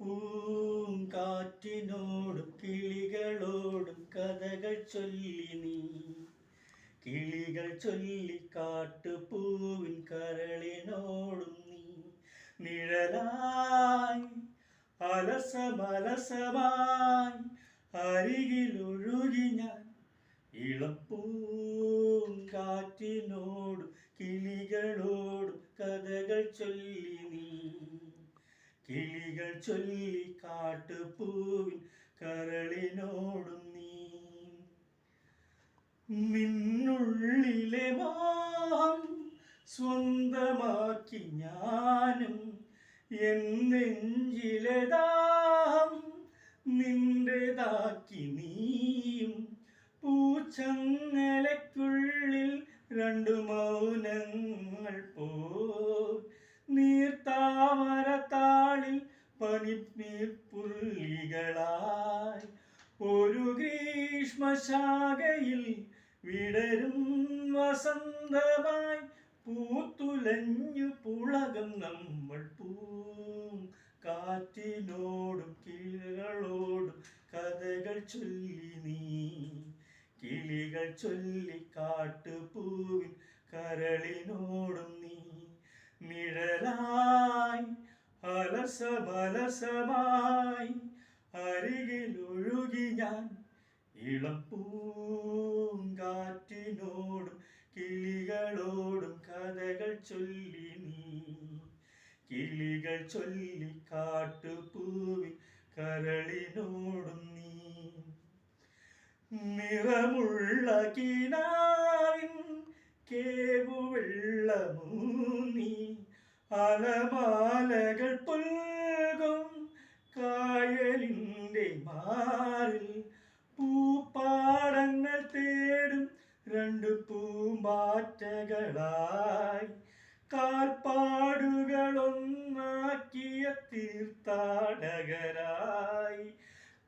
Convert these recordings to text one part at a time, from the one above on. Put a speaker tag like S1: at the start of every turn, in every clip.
S1: പൂങ്കാറ്റിനോടും കിളികളോടും കഥകൾ ചൊല്ലി നീ. കിളികൾ ചൊല്ലി കാട്ടുപൂവിൻ കരളിനോടും നീ. നിഴലായി അലസമലസമായി അരികിലൊഴുകി ഞാൻ. ഇളം പൂങ്കാറ്റിനോടും കിളികളോടും കഥകൾ ചൊല്ലി നീ. കിളികൾ ചൊല്ലി കാട്ടുപൂവിൻ കരളിനോടും നീ. നിന്നുള്ളിലെ മോഹം സ്വന്തമാക്കി ഞാനും, എൻ നെഞ്ചിലെ ദാഹം നിന്റേതാക്കി നീയും. പൂച്ചങ്ങലയ്ക്കുള്ളിൽ രണ്ടു മൗനങ്ങൾ പോൽ, നീർത്താമരത്താളിൽ പനിനീർപ്പുള്ളികളായി. ഒരു ഗ്രീഷ്മശാഖയിൽ വിടരും വസന്തമായി പൂത്തുലഞ്ഞു പുളകം നമ്മൾ. കാറ്റിനോടും കിളികളോടും കഥകൾ ചൊല്ലി നീ. കിളികൾ ചൊല്ലി കാട്ടുപൂവിൻ കരളിനോടും നീ. നിഴലായി അലസമലസമായി അരികിലൊഴുകി ഞാൻ. ഇളം പൂങ്കാറ്റിനോടും കിളികളോടും കഥകൾ ചൊല്ലി നീ. കിളികൾ ചൊല്ലി കാട്ടുപൂവിൻ കരളിനോടും നീ. നിറമുള്ള കിനാവിൻ കേവുവെള്ളമൂന്നി അലമാലകൾ പുൽകും കായലിൻ്റെ മാറിൽ. പൂപ്പാടങ്ങൾ തേടും രണ്ടു പൂമ്പാറ്റകളായി, കാൽപ്പാടുകളൊന്നാക്കിയ തീർത്ഥാടകരായി.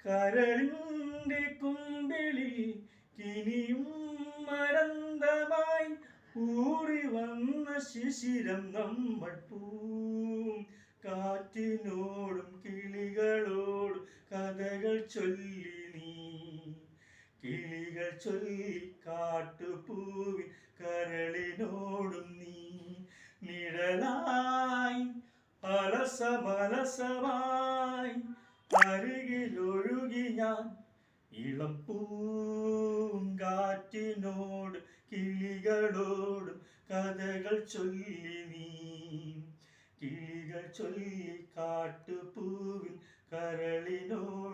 S1: കരളിൻ്റെ കുമ്പിളിൽ കിനിയും മരന്തമായി ഊറി വന്ന ശിശിരം നമ്മൾ. കാറ്റിനോടും കിളികളോടും കഥകൾ ചൊല്ലി നീ. കിളികൾ ചൊല്ലി കാട്ടുപൂവിൻ കരളിനോടും നീ. നിഴലായി അലസമലസമായി അരികിലൊഴുകി ഞാൻ. ഇളം പൂങ്കാറ്റിനോട് കിളികളോടും കഥകൾ ചൊല്ലി നീ. കിളികൾ ചൊല്ലി കാട്ടുപൂവിൻ കരളിനോട്